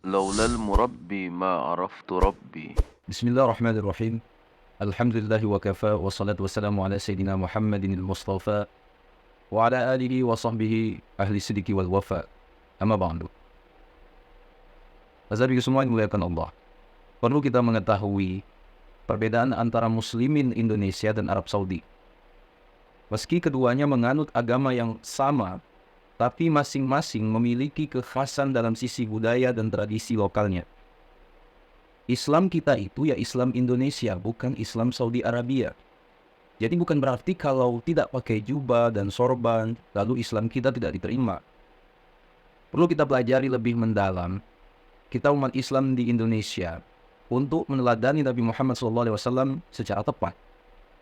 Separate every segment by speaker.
Speaker 1: لولا المربي ما عرفت ربي.
Speaker 2: Bismillahirrahmanirrahim. Alhamdulillahi wa kafa wa salatu wassalamu ala Sayyidina Muhammadin al-Mustafa wa ala alihi wa sahbihi ahli sidiki wal wafa. Amma ba'du. Azhabi semua yang dimuliakan Allah. Perlu kita mengetahui perbedaan antara muslimin Indonesia dan Arab Saudi. Meski keduanya menganut agama yang sama, tapi masing-masing memiliki kekhasan dalam sisi budaya dan tradisi lokalnya. Islam kita itu ya Islam Indonesia, bukan Islam Saudi Arabia. Jadi bukan berarti kalau tidak pakai jubah dan sorban, lalu Islam kita tidak diterima. Perlu kita pelajari lebih mendalam, kita umat Islam di Indonesia, untuk meneladani Nabi Muhammad SAW secara tepat.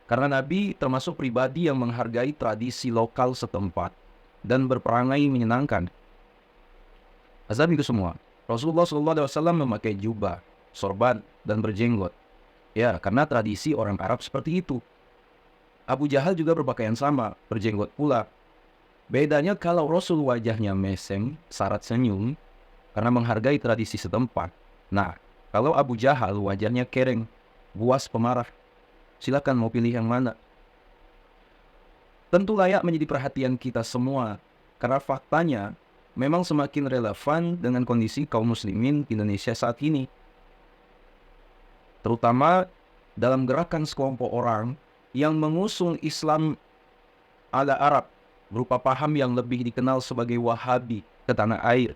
Speaker 2: Karena Nabi termasuk pribadi yang menghargai tradisi lokal setempat dan berperangai menyenangkan. Azhabiku semua, Rasulullah SAW memakai jubah, sorban, dan berjenggot. Ya, karena tradisi orang Arab seperti itu. Abu Jahal juga berpakaian sama, berjenggot pula. Bedanya kalau Rasul wajahnya mesem, syarat senyum, karena menghargai tradisi setempat. Nah, kalau Abu Jahal wajahnya kereng, buas pemarah. Silakan mau pilih yang mana. Tentu layak menjadi perhatian kita semua, karena faktanya memang semakin relevan dengan kondisi kaum muslimin Indonesia saat ini. Terutama dalam gerakan sekelompok orang yang mengusung Islam ala Arab berupa paham yang lebih dikenal sebagai Wahabi ke tanah air.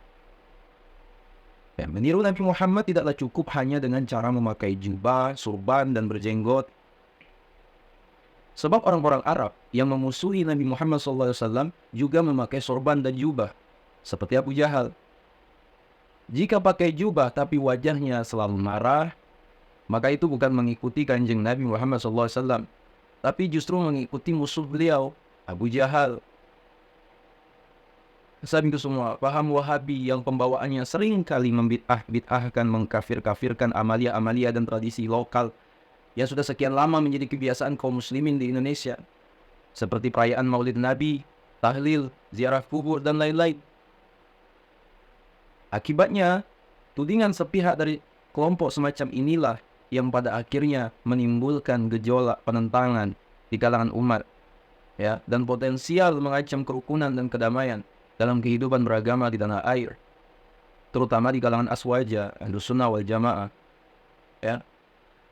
Speaker 2: Ya, meniru Nabi Muhammad tidaklah cukup hanya dengan cara memakai jubah, surban, dan berjenggot. Sebab orang-orang Arab yang memusuhi Nabi Muhammad SAW juga memakai sorban dan jubah, seperti Abu Jahal. Jika pakai jubah tapi wajahnya selalu marah, maka itu bukan mengikuti kanjeng Nabi Muhammad SAW, tapi justru mengikuti musuh beliau, Abu Jahal. Sahabatku semua, paham Wahabi yang pembawaannya sering kali membid'ah-bid'ahkan, mengkafir-kafirkan amalia-amalia dan tradisi lokal yang sudah sekian lama menjadi kebiasaan kaum muslimin di Indonesia, seperti perayaan Maulid Nabi, tahlil, ziarah kubur, dan lain-lain. Akibatnya, tudingan sepihak dari kelompok semacam inilah yang pada akhirnya menimbulkan gejolak penentangan di kalangan umat, ya, dan potensial mengancam kerukunan dan kedamaian dalam kehidupan beragama di tanah air, terutama di kalangan aswaja, Ahlus Sunnah wal Jamaah. Ya,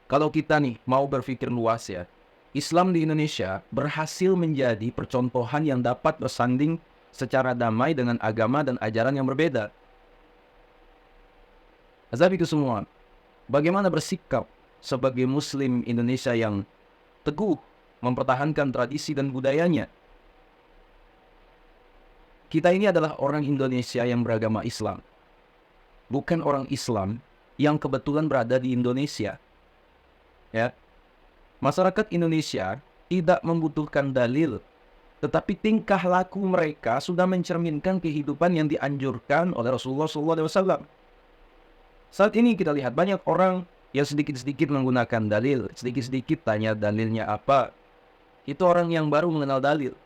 Speaker 2: kalau kita nih mau berpikir luas ya, Islam di Indonesia berhasil menjadi percontohan yang dapat bersanding secara damai dengan agama dan ajaran yang berbeda. Azab itu semua, bagaimana bersikap sebagai Muslim Indonesia yang teguh mempertahankan tradisi dan budayanya? Kita ini adalah orang Indonesia yang beragama Islam, bukan orang Islam yang kebetulan berada di Indonesia. Ya, masyarakat Indonesia tidak membutuhkan dalil, tetapi tingkah laku mereka sudah mencerminkan kehidupan yang dianjurkan oleh Rasulullah SAW. Saat ini kita lihat banyak orang yang sedikit-sedikit menggunakan dalil, sedikit-sedikit tanya dalilnya apa. Itu orang yang baru mengenal dalil.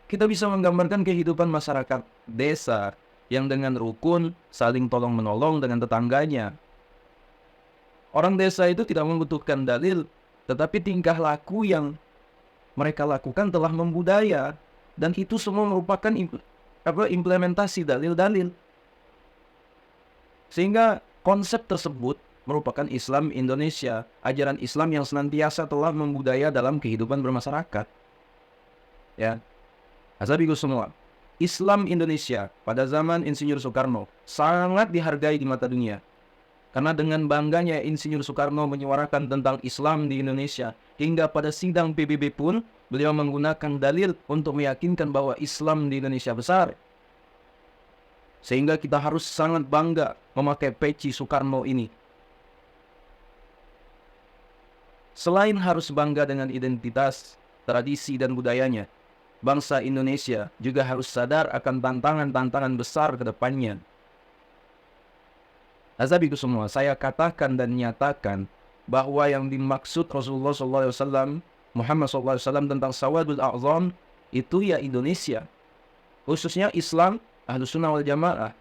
Speaker 2: Kita bisa menggambarkan kehidupan masyarakat desa yang dengan rukun saling tolong-menolong dengan tetangganya. Orang desa itu tidak membutuhkan dalil, tetapi tingkah laku yang mereka lakukan telah membudaya, dan itu semua merupakan implementasi dalil-dalil. Sehingga konsep tersebut merupakan Islam Indonesia, ajaran Islam yang senantiasa telah membudaya dalam kehidupan bermasyarakat. Ya, Azabiku semua, Islam Indonesia pada zaman Insinyur Soekarno sangat dihargai di mata dunia. Karena dengan bangganya Insinyur Soekarno menyuarakan tentang Islam di Indonesia, hingga pada sidang PBB pun beliau menggunakan dalil untuk meyakinkan bahwa Islam di Indonesia besar. Sehingga kita harus sangat bangga memakai peci Soekarno ini. Selain harus bangga dengan identitas, tradisi, dan budayanya, bangsa Indonesia juga harus sadar akan tantangan-tantangan besar ke depannya. Azabiku semua, saya katakan dan nyatakan bahwa yang dimaksud Rasulullah SAW, Muhammad SAW tentang Sawadul A'zam itu ya Indonesia, khususnya Islam Ahlus Sunnah wal Jamaah.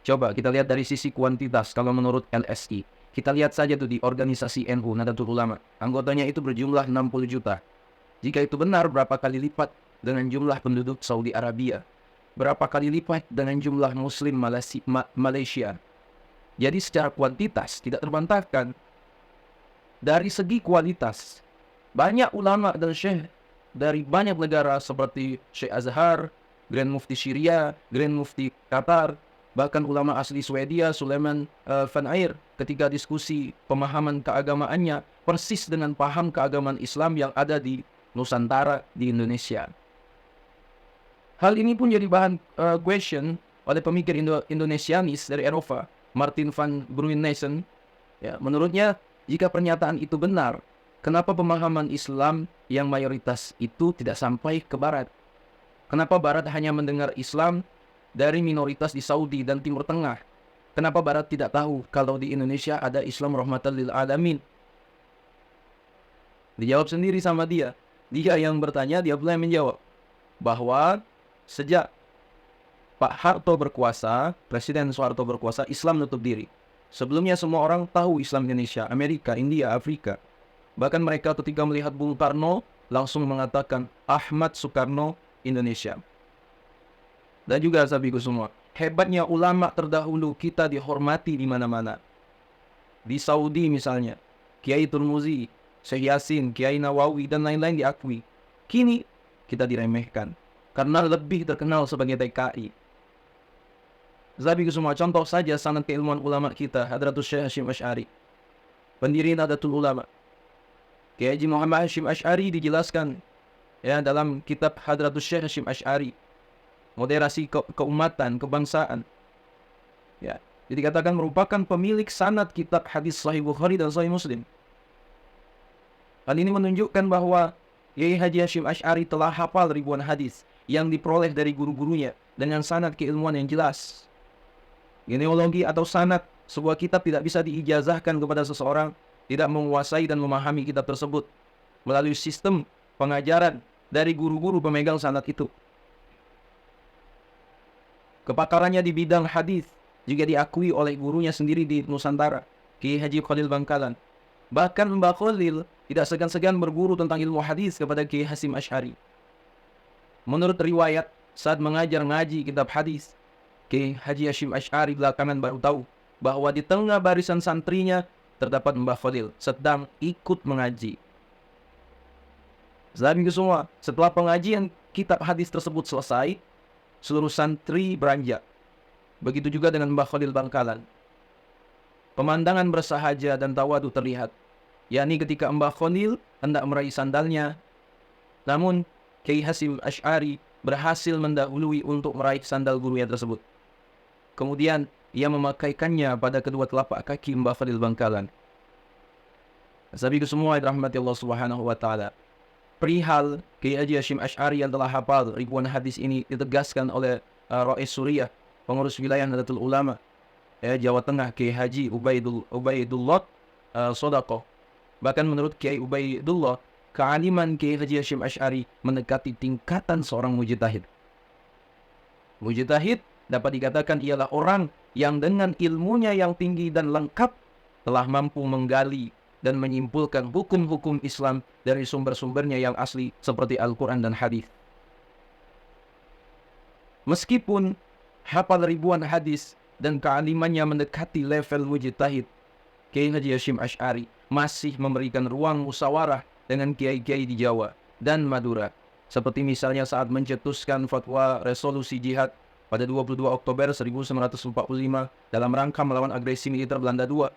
Speaker 2: Coba kita lihat dari sisi kuantitas kalau menurut LSI. Kita lihat saja tuh di organisasi NU Nahdlatul Ulama. Anggotanya itu berjumlah 60 juta. Jika itu benar, berapa kali lipat dengan jumlah penduduk Saudi Arabia? Berapa kali lipat dengan jumlah Muslim Malaysia? Jadi secara kuantitas tidak terbantahkan. Dari segi kualitas, banyak ulama dan syekh dari banyak negara seperti Syekh Azhar, Grand Mufti Syria, Grand Mufti Qatar, bahkan ulama asli Swedia, Suleiman van Air, ketika diskusi pemahaman keagamaannya persis dengan paham keagamaan Islam yang ada di Nusantara, di Indonesia. Hal ini pun jadi bahan question oleh pemikir Indonesianis dari Eropa, Martin van Gruijnesen. Ya, menurutnya, jika pernyataan itu benar, kenapa pemahaman Islam yang mayoritas itu tidak sampai ke Barat? Kenapa Barat hanya mendengar Islam dari minoritas di Saudi dan Timur Tengah? Kenapa Barat tidak tahu kalau di Indonesia ada Islam rahmatan lil alamin? Dijawab sendiri sama dia. Dia yang bertanya, dia pula yang menjawab. Bahwa sejak Pak Harto berkuasa, Presiden Soeharto berkuasa, Islam nutup diri. Sebelumnya semua orang tahu Islam Indonesia, Amerika, India, Afrika. Bahkan mereka ketika melihat Bung Karno, langsung mengatakan Ahmad Soekarno Indonesia. Dan juga sahabatku semua, hebatnya ulama terdahulu kita dihormati di mana-mana. Di Saudi misalnya, Kiai Turmuzi, Syekh Yasin, Kiai Nawawi, dan lain-lain diakui. Kini kita diremehkan karena lebih terkenal sebagai TKI. Zabiku semua, contoh saja sanad keilmuan ulama kita, Hadratus Syekh Hasyim Asy'ari, pendiri Nahdlatul Ulama. Kiai Haji Muhammad Hasyim Asy'ari dijelaskan ya dalam kitab Hadratus Syekh Hasyim Asy'ari, Moderasi Keumatan, Kebangsaan. Ya, jadi dikatakan merupakan pemilik sanad kitab hadis Sahih Bukhari dan Sahih Muslim. Hal ini menunjukkan bahwa Kiai Haji Hasyim Asy'ari telah hafal ribuan hadis yang diperoleh dari guru-gurunya dengan sanad keilmuan yang jelas. Genealogi atau sanad sebuah kitab tidak bisa diijazahkan kepada seseorang tidak menguasai dan memahami kitab tersebut melalui sistem pengajaran dari guru-guru pemegang sanad itu. Kepakarannya di bidang hadis juga diakui oleh gurunya sendiri di Nusantara, Kiai Haji Khalil Bangkalan. Bahkan Mbah Khalil tidak segan-segan berguru tentang ilmu hadis kepada Kiai Hasyim Asy'ari. Menurut riwayat, saat mengajar ngaji kitab hadis, Kiai Haji Hasyim Asy'ari belakangan baru tahu bahwa di tengah barisan santrinya terdapat Mbah Khalil sedang ikut mengaji. Sahabatku semua, setelah pengajian kitab hadis tersebut selesai, seluruh santri beranjak. Begitu juga dengan Mbah Khalil Bangkalan. Pemandangan bersahaja dan tawadu terlihat, yakni ketika Mbah Khalil hendak meraih sandalnya, namun Kiai Hasyim Asy'ari berhasil mendahului untuk meraih sandal gurunya tersebut. Kemudian ia memakaikannya pada kedua telapak kaki Mbah Khalil Bangkalan. Sahabatku semua yang dirahmati Allah Subhanahu wa taala. Perihal Kiai Haji Hasyim Asy'ari yang telah hafal ribuan hadis ini ditegaskan oleh Rais Suriah, pengurus wilayah Nahdlatul Ulama Jawa Tengah, Kiai Haji Ubaidullah Sodaqoh. Bahkan menurut Kiai Ubaidullah, kealiman Kiai Haji Hasyim Asy'ari mendekati tingkatan seorang mujtahid. Mujtahid dapat dikatakan ialah orang yang dengan ilmunya yang tinggi dan lengkap telah mampu menggali dan menyimpulkan hukum-hukum Islam dari sumber-sumbernya yang asli seperti Al-Quran dan hadis. Meskipun hafal ribuan hadis dan kealimannya mendekati level mujtahid, Kiai Haji Hasyim Asy'ari masih memberikan ruang musyawarah dengan kiai-kiai di Jawa dan Madura. Seperti misalnya saat mencetuskan fatwa resolusi jihad pada 22 Oktober 1945 dalam rangka melawan agresi militer Belanda II.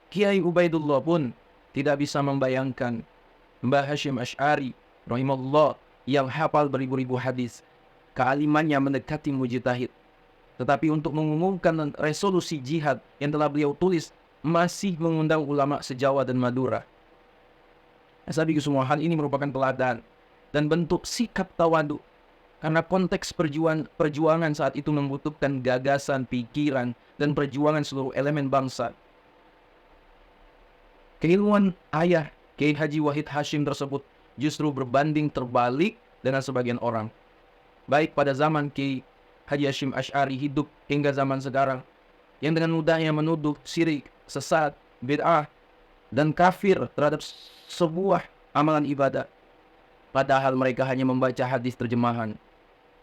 Speaker 2: Kiai Ubaidullah pun tidak bisa membayangkan Mbah Hasyim Asy'ari rahimahullah yang hafal beribu-ribu hadis, kealimannya mendekati mujtahid. Tetapi untuk mengumumkan resolusi jihad yang telah beliau tulis masih mengundang ulama se-Jawa dan Madura. Sahabatku semua, hal ini merupakan teladan dan bentuk sikap tawadu. Karena konteks perjuangan saat itu membutuhkan gagasan, pikiran, dan perjuangan seluruh elemen bangsa. Keilmuan ayah Kiai Haji Wahid Hasyim tersebut justru berbanding terbalik dengan sebagian orang. Baik pada zaman Kiai Haji Hashim Asy'ari hidup hingga zaman sekarang, yang dengan mudahnya menuduh syirik, sesat, bid'ah, dan kafir terhadap sebuah amalan ibadah. Padahal mereka hanya membaca hadis terjemahan.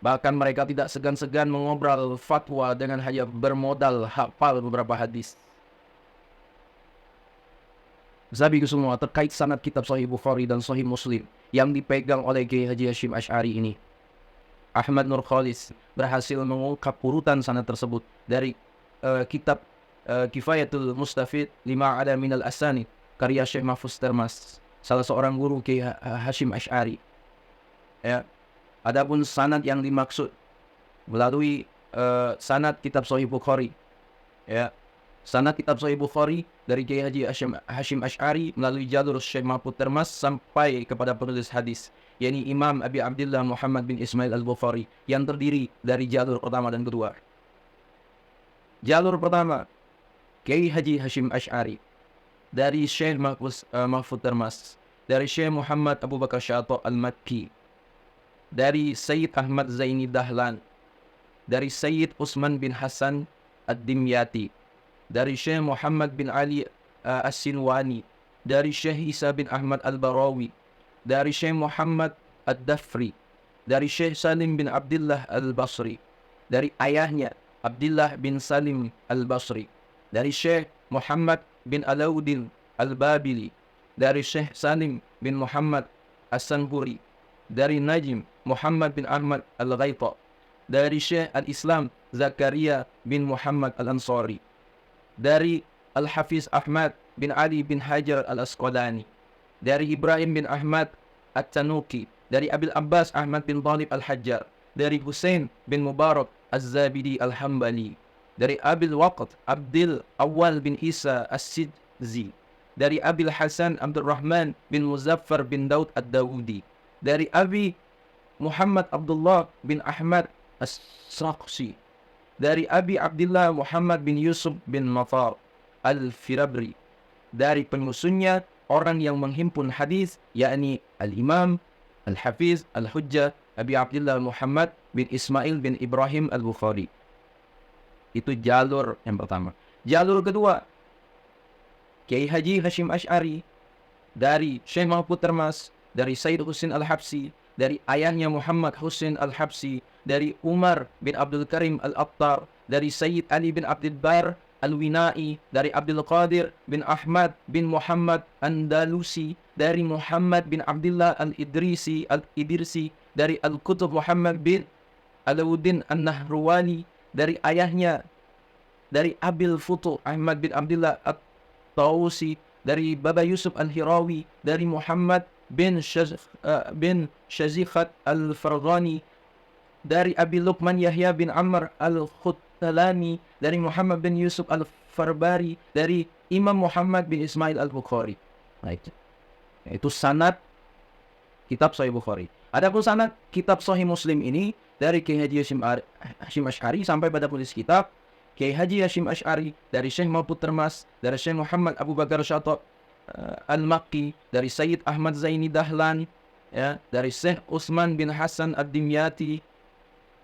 Speaker 2: Bahkan mereka tidak segan-segan mengobrol fatwa dengan hanya bermodal hafal beberapa hadis. Zabiku semua terkait sanad kitab Sahih Bukhari dan Sahih Muslim yang dipegang oleh Kiai Haji Hashim Asy'ari ini. Ahmad Nur Khalis berhasil mengungkap urutan sanad tersebut dari kitab Kifayatul Mustafid lima ada minal asanid karya Syekh Mahfuz Termas, salah seorang guru Kiai Hashim Asy'ari. Ya. Adapun sanad yang dimaksud melalui sanad kitab Sahih Bukhari. Ya. Sanad kitab Sahih Bukhari dari Kiai Haji Hashim Asy'ari melalui jalur Syekh Mahfuz Termas sampai kepada penulis hadis, yakni Imam Abi Abdullah Muhammad bin Ismail Al-Bukhari, yang terdiri dari jalur pertama dan kedua. Jalur pertama, Kiai Haji Hashim Asy'ari dari Syekh Mahfuz Termas, dari Syekh Muhammad Abu Bakar Syata Al-Makki, dari Sayyid Ahmad Zaini Dahlan, dari Sayyid Utsman bin Hasan Ad-Dimyati, dari Syekh Muhammad bin Ali As-Sinwani, dari Syekh Isa bin Ahmad Al-Barawi, dari Syekh Muhammad Ad-Dafri, dari Syekh Salim bin Abdullah Al-Basri, dari ayahnya Abdullah bin Salim Al-Basri, dari Syekh Muhammad bin Alauddin Al-Babili, dari Syekh Salim bin Muhammad As-Sanburi, dari Najim Muhammad bin Ahmad Al-Ghaita, dari Syekh Al-Islam Zakaria bin Muhammad Al-Ansari, dari Al-Hafiz Ahmad bin Ali bin Hajar Al-Asqalani, dari Ibrahim bin Ahmad At-Tanuki, dari Abil Abbas Ahmad bin Talib Al-Hajjar, dari Husain bin Mubarak Az-Zabidi Al-Hambali, dari Abil Waqt Abdul Awal bin Isa As-Sidzi, dari Abil Hasan Abdul Rahman bin Muzaffar bin Daud Ad-Dawudi, dari Abi Muhammad Abdullah bin Ahmad As-Saqsi, dari Abi Abdullah Muhammad bin Yusuf bin Matar Al-Firabri, dari penyusunnya orang yang menghimpun hadis, yakni Al-Imam Al-Hafiz Al-Hujjah Abi Abdullah Muhammad bin Ismail bin Ibrahim Al-Bukhari. Itu jalur yang pertama. Jalur kedua, Kiai Haji Hashim Asy'ari dari Syekh Mahfuz Termas, dari Sayyid Husain Al-Habsi, dari ayahnya Muhammad Husain Al-Habsi, dari Umar bin Abdul Karim Al-Attar, dari Sayyid Ali bin Abdul Bar Al-Winai, dari Abdul Qadir bin Ahmad bin Muhammad Andalusi, dari Muhammad bin Abdullah Al-Idrisi, dari Al-Qutb Muhammad bin Alauddin An-Nahruwani, dari ayahnya, dari Abil Futuh Ahmad bin Abdullah At-Tausi, dari Baba Yusuf Al-Hirawi, dari Muhammad bin Shazikhat Al-Farghani, dari Abi Luqman Yahya bin Amr Al-Khuttalani, dari Muhammad bin Yusuf Al-Farbari, dari Imam Muhammad bin Ismail Al-Bukhari. Nah, itu sanad kitab Sahih Bukhari. Adapun sanad kitab Sahih Muslim ini dari Kiai Haji Hashim Asy'ari sampai pada penulis kitab Kiai Haji Hashim Asy'ari, dari Syekh Mahfuz Termas, dari Syekh Muhammad Abu Bakar Syata Al-Makki, dari Sayyid Ahmad Zaini Dahlan, ya, dari Syekh Utsman bin Hasan Ad-Dimyati,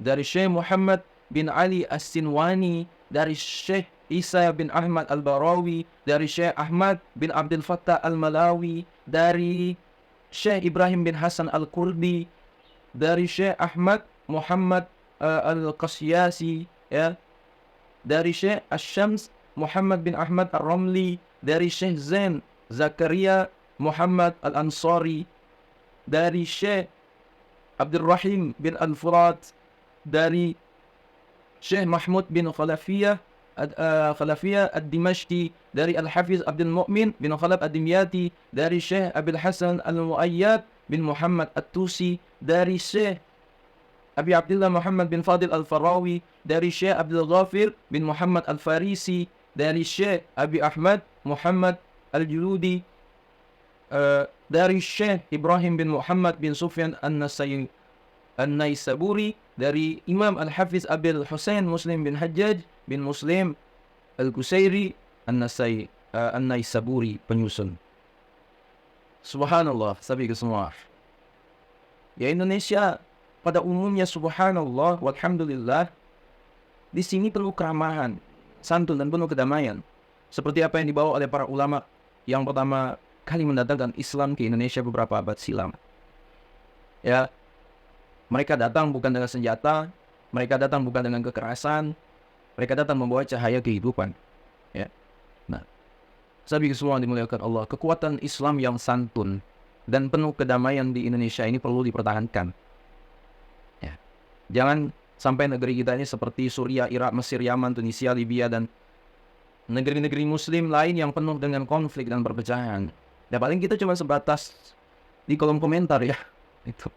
Speaker 2: dari Syekh Muhammad bin Ali As-Sinwani, dari Syekh Isa bin Ahmad Al-Barawi, dari Syekh Ahmad bin Abdul Fattah Al-Malawi, dari Syekh Ibrahim bin Hasan Al-Kurdi, dari Syekh Ahmad Muhammad Al-Qasyasi, ya, dari Syekh Asy-Syams Muhammad bin Ahmad Ar-Ramli, dari Syekh Zain Zakaria Muhammad Al-Ansari, dari Syekh Abdul Rahim bin Al-Furat, dari Syekh Mahmud bin Khalafiyah Ad-Dimashqi, dari Al-Hafiz Abdul Mu'min bin Khalaf Ad-Dimyati, dari Syekh Abil Hasan Al-Mu'ayyad bin Muhammad At-Tusi, dari Syekh Abi Abdullah Muhammad bin Fadil Al-Farawi, dari Syekh Abdul Ghafir bin Muhammad Al-Farisi, dari Syekh Abi Ahmad Muhammad Al-Juludi, dari Syekh Ibrahim bin Muhammad bin Sufyan An-Naisaburi, dari Imam Al-Hafiz Abil Husain Muslim bin Hajjaj bin Muslim Al-Qusairi An-Naisaburi penyusun. Subhanallah, sabi ke semua. Ya, Indonesia pada umumnya subhanallah walhamdulillah di sini penuh keramahan, santun dan penuh kedamaian. Seperti apa yang dibawa oleh para ulama yang pertama kali mendatangkan Islam ke Indonesia beberapa abad silam. Ya, mereka datang bukan dengan senjata, mereka datang bukan dengan kekerasan, mereka datang membawa cahaya kehidupan. Ya. Nah, sahabat semua yang dimuliakan Allah, kekuatan Islam yang santun dan penuh kedamaian di Indonesia ini perlu dipertahankan. Ya. Jangan sampai negeri kita ini seperti Suriah, Irak, Mesir, Yaman, Tunisia, Libya, dan negeri-negeri Muslim lain yang penuh dengan konflik dan perpecahan. Ya paling kita cuma sebatas di kolom komentar ya. Itu.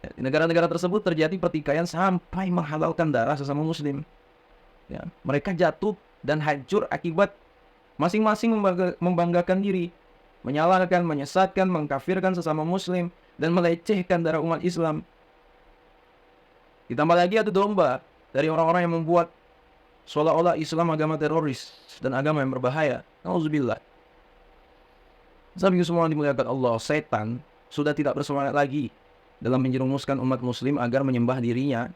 Speaker 2: Ya, di negara-negara tersebut terjadi pertikaian sampai menghalalkan darah sesama Muslim. Ya, mereka jatuh dan hancur akibat masing-masing membanggakan diri, menyalahkan, menyesatkan, mengkafirkan sesama Muslim, dan melecehkan darah umat Islam. Ditambah lagi adu domba dari orang-orang yang membuat seolah-olah Islam agama teroris dan agama yang berbahaya. Nauzubillah. Sahabat semua yang dimuliakan Allah, setan sudah tidak bersemangat lagi dalam menjerumuskan umat Muslim agar menyembah dirinya.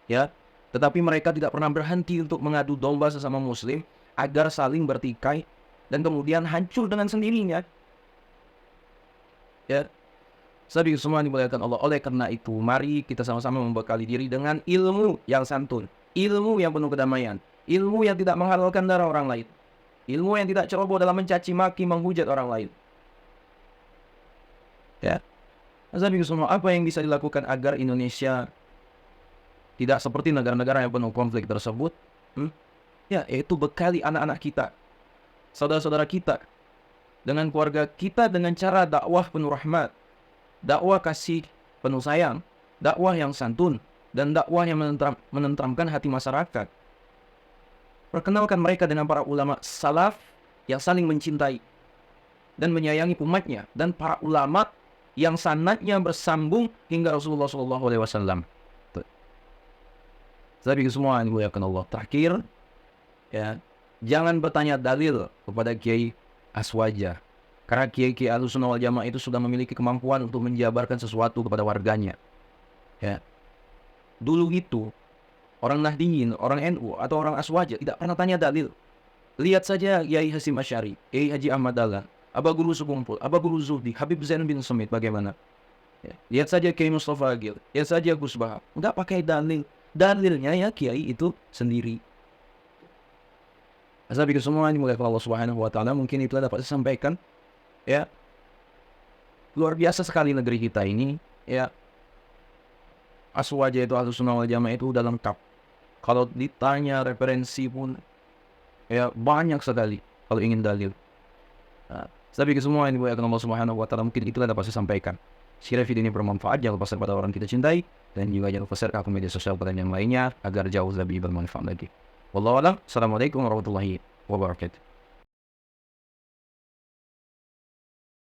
Speaker 2: Ya, tetapi mereka tidak pernah berhenti untuk mengadu domba sesama Muslim agar saling bertikai dan kemudian hancur dengan sendirinya. Ya, sahabat semua yang dimuliakan Allah. Oleh karena itu, mari kita sama-sama membekali diri dengan ilmu yang santun, ilmu yang penuh kedamaian, ilmu yang tidak menghalalkan darah orang lain, ilmu yang tidak ceroboh dalam mencaci maki, menghujat orang lain. Ya, sahabat semua, apa yang bisa dilakukan agar Indonesia tidak seperti negara-negara yang penuh konflik tersebut? Ya, yaitu bekali anak-anak kita, saudara-saudara kita, dengan keluarga kita dengan cara dakwah penuh rahmat, dakwah kasih penuh sayang, dakwah yang santun, dan dakwah yang menenteramkan hati masyarakat. Perkenalkan mereka dengan para ulama salaf yang saling mencintai dan menyayangi umatnya, dan para ulama yang sanadnya bersambung hingga Rasulullah SAW. Tapi semua yang dimuliakan Allah, terakhir, ya, jangan bertanya dalil kepada Kiai Aswaja, karena Kiai Ahlussunnah wal Jamaah itu sudah memiliki kemampuan untuk menjabarkan sesuatu kepada warganya. Ya, dulu itu orang Nahdliyin, orang NU atau orang Aswaja tidak pernah tanya dalil. Lihat saja Kiai Hasyim Asy'ari, Kiai Haji Ahmad Dahlan, Aba Guru Sukumpul, Aba Guru Zuhdi, Habib Zain bin Sumit bagaimana. Ya, lihat saja Kiai Mustafa Agil, lihat saja Gus Bahar, nggak pakai dalil. Dalilnya ya Kiai itu sendiri. Sahabat semua dimuliakan Allah Subhanahu wa taala, mungkin itu dapat saya sampaikan. Ya. Luar biasa sekali negeri kita ini, ya. Aswaja itu, Ahlussunnah wal Jamaah itu udah lengkap. Kalau ditanya referensi pun ya banyak sekali kalau ingin dalil. Nah, sahabat semua yang dimuliakan Allah Subhanahu wa taala, mungkin itulah dapat saya sampaikan. Sekiranya video ini bermanfaat, jangan lupa share pada orang kita cintai, dan juga jangan lupa share ke akun media sosial kalian yang lainnya agar jauh lebih bermanfaat lagi. Wallahu a'lam. Assalamualaikum warahmatullahi wabarakatuh.